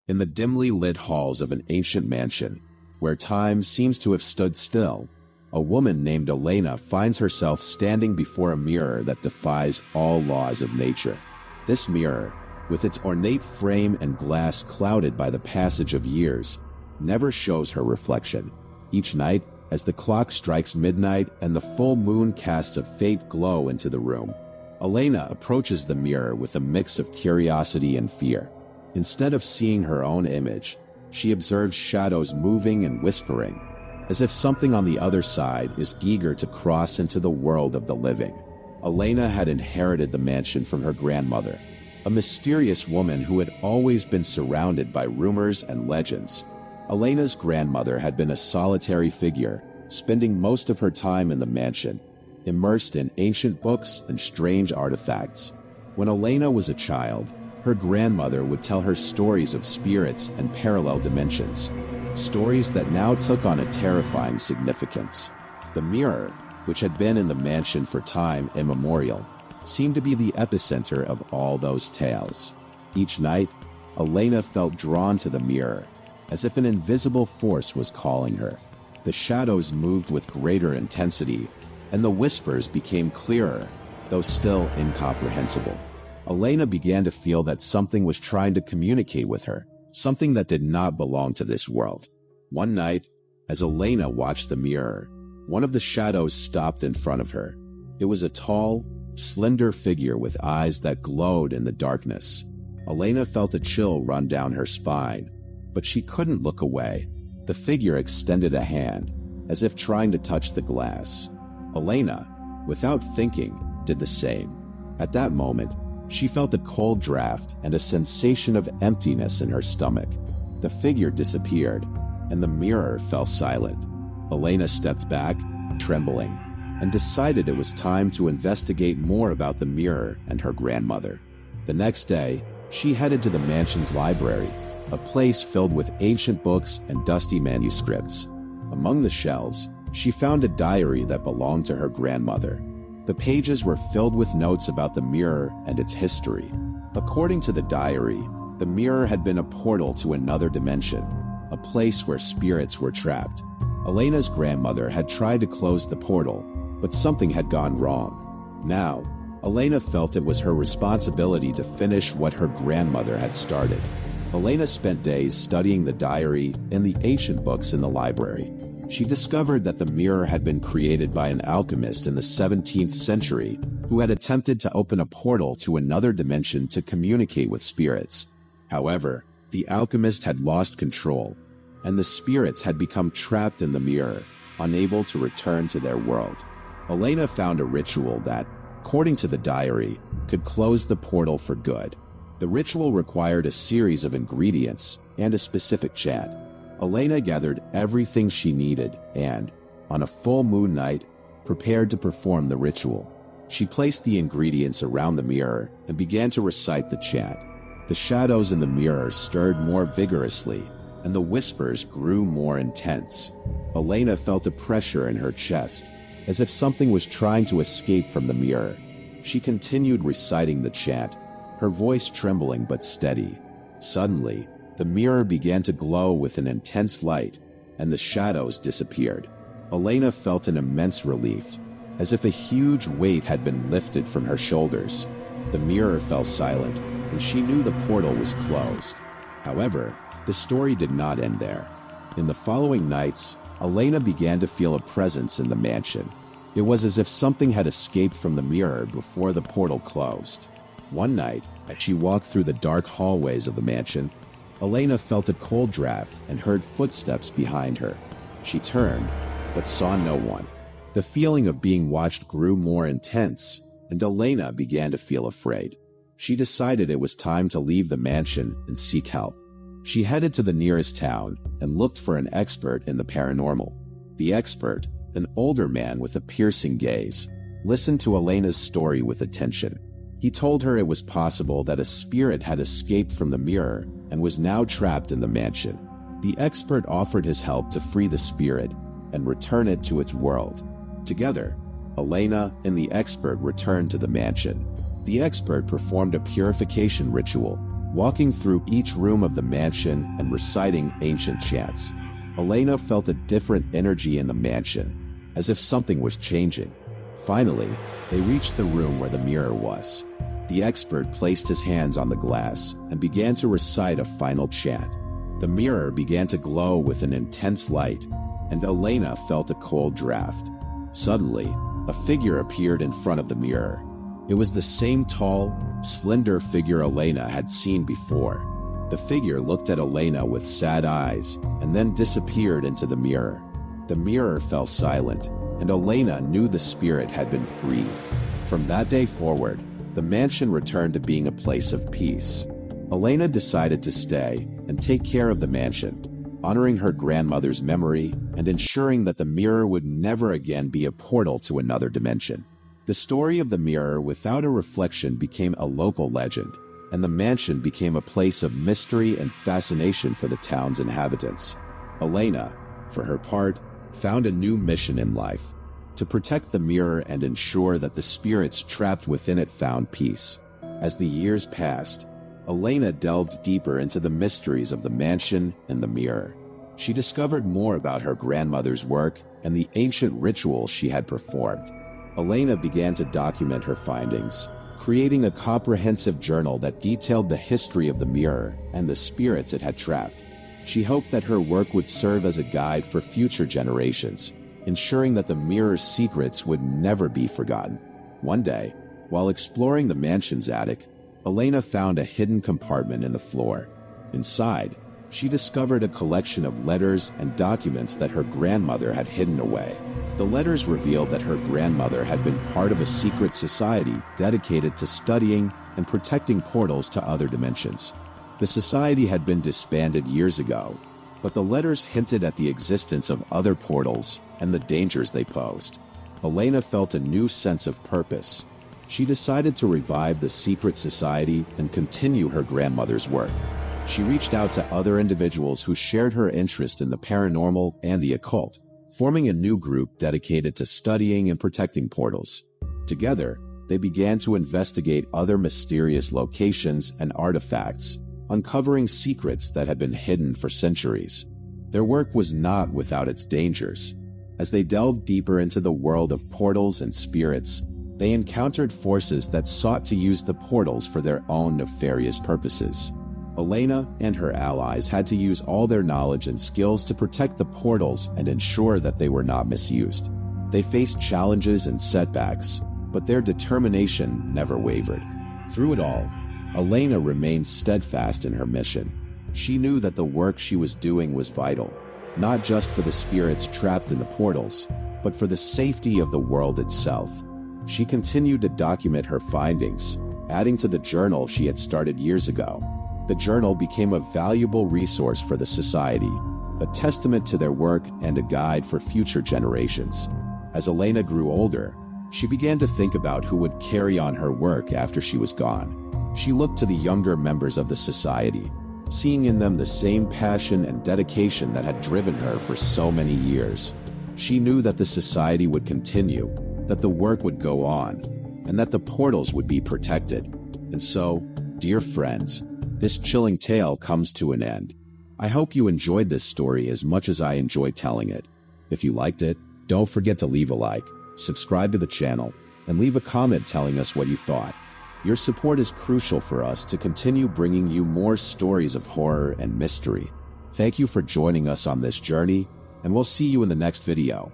In the dimly lit halls of an ancient mansion, where time seems to have stood still, a woman named Elena finds herself standing before a mirror that defies all laws of nature. This mirror, with its ornate frame and glass clouded by the passage of years, never shows her reflection. Each night, as the clock strikes midnight and the full moon casts a faint glow into the room, Elena approaches the mirror with a mix of curiosity and fear. Instead of seeing her own image, she observes shadows moving and whispering, as if something on the other side is eager to cross into the world of the living. Elena had inherited the mansion from her grandmother, a mysterious woman who had always been surrounded by rumors and legends. Elena's grandmother had been a solitary figure, spending most of her time in the mansion, immersed in ancient books and strange artifacts. When Elena was a child, her grandmother would tell her stories of spirits and parallel dimensions, stories that now took on a terrifying significance. The mirror, which had been in the mansion for time immemorial, seemed to be the epicenter of all those tales. Each night, Elena felt drawn to the mirror, as if an invisible force was calling her. The shadows moved with greater intensity, and the whispers became clearer, though still incomprehensible. Elena began to feel that something was trying to communicate with her, something that did not belong to this world. One night, as Elena watched the mirror, one of the shadows stopped in front of her. It was a tall, slender figure with eyes that glowed in the darkness. Elena felt a chill run down her spine, but she couldn't look away. The figure extended a hand, as if trying to touch the glass. Elena, without thinking, did the same. At that moment, she felt a cold draft and a sensation of emptiness in her stomach. The figure disappeared, and the mirror fell silent. Elena stepped back, trembling, and decided it was time to investigate more about the mirror and her grandmother. The next day, she headed to the mansion's library, a place filled with ancient books and dusty manuscripts. Among the shelves, she found a diary that belonged to her grandmother. The pages were filled with notes about the mirror and its history. According to the diary, the mirror had been a portal to another dimension, a place where spirits were trapped. Elena's grandmother had tried to close the portal, but something had gone wrong. Now, Elena felt it was her responsibility to finish what her grandmother had started. Elena spent days studying the diary and the ancient books in the library. She discovered that the mirror had been created by an alchemist in the 17th century who had attempted to open a portal to another dimension to communicate with spirits. However, the alchemist had lost control, and the spirits had become trapped in the mirror, unable to return to their world. Elena found a ritual that, according to the diary, could close the portal for good. The ritual required a series of ingredients and a specific chant. Elena gathered everything she needed and, on a full moon night, prepared to perform the ritual. She placed the ingredients around the mirror and began to recite the chant. The shadows in the mirror stirred more vigorously, and the whispers grew more intense. Elena felt a pressure in her chest, as if something was trying to escape from the mirror. She continued reciting the chant, her voice trembling but steady. Suddenly, the mirror began to glow with an intense light, and the shadows disappeared. Elena felt an immense relief, as if a huge weight had been lifted from her shoulders. The mirror fell silent, and she knew the portal was closed. However, the story did not end there. In the following nights, Elena began to feel a presence in the mansion. It was as if something had escaped from the mirror before the portal closed. One night, as she walked through the dark hallways of the mansion, Elena felt a cold draft and heard footsteps behind her. She turned, but saw no one. The feeling of being watched grew more intense, and Elena began to feel afraid. She decided it was time to leave the mansion and seek help. She headed to the nearest town and looked for an expert in the paranormal. The expert, an older man with a piercing gaze, listened to Elena's story with attention. He told her it was possible that a spirit had escaped from the mirror and was now trapped in the mansion. The expert offered his help to free the spirit and return it to its world. Together, Elena and the expert returned to the mansion. The expert performed a purification ritual, Walking through each room of the mansion and reciting ancient chants, Elena felt a different energy in the mansion, as if something was changing. Finally, they reached the room where the mirror was. The expert placed his hands on the glass and began to recite a final chant. The mirror began to glow with an intense light, and Elena felt a cold draft. Suddenly, a figure appeared in front of the mirror. It was the same tall, slender figure Elena had seen before. The figure looked at Elena with sad eyes and then disappeared into the mirror. The mirror fell silent, and Elena knew the spirit had been freed. From that day forward, the mansion returned to being a place of peace. Elena decided to stay and take care of the mansion, honoring her grandmother's memory and ensuring that the mirror would never again be a portal to another dimension. The story of the mirror without a reflection became a local legend, and the mansion became a place of mystery and fascination for the town's inhabitants. Elena, for her part, found a new mission in life: to protect the mirror and ensure that the spirits trapped within it found peace. As the years passed, Elena delved deeper into the mysteries of the mansion and the mirror. She discovered more about her grandmother's work and the ancient rituals she had performed. Elena began to document her findings, creating a comprehensive journal that detailed the history of the mirror and the spirits it had trapped. She hoped that her work would serve as a guide for future generations, ensuring that the mirror's secrets would never be forgotten. One day, while exploring the mansion's attic, Elena found a hidden compartment in the floor. Inside, she discovered a collection of letters and documents that her grandmother had hidden away. The letters revealed that her grandmother had been part of a secret society dedicated to studying and protecting portals to other dimensions. The society had been disbanded years ago, but the letters hinted at the existence of other portals and the dangers they posed. Elena felt a new sense of purpose. She decided to revive the secret society and continue her grandmother's work. She reached out to other individuals who shared her interest in the paranormal and the occult, forming a new group dedicated to studying and protecting portals. Together, they began to investigate other mysterious locations and artifacts, uncovering secrets that had been hidden for centuries. Their work was not without its dangers. As they delved deeper into the world of portals and spirits, they encountered forces that sought to use the portals for their own nefarious purposes. Elena and her allies had to use all their knowledge and skills to protect the portals and ensure that they were not misused. They faced challenges and setbacks, but their determination never wavered. Through it all, Elena remained steadfast in her mission. She knew that the work she was doing was vital, not just for the spirits trapped in the portals, but for the safety of the world itself. She continued to document her findings, adding to the journal she had started years ago. The journal became a valuable resource for the society, a testament to their work and a guide for future generations. As Elena grew older, she began to think about who would carry on her work after she was gone. She looked to the younger members of the society, seeing in them the same passion and dedication that had driven her for so many years. She knew that the society would continue, that the work would go on, and that the portals would be protected. And so, dear friends, this chilling tale comes to an end. I hope you enjoyed this story as much as I enjoyed telling it. If you liked it, don't forget to leave a like, subscribe to the channel, and leave a comment telling us what you thought. Your support is crucial for us to continue bringing you more stories of horror and mystery. Thank you for joining us on this journey, and we'll see you in the next video.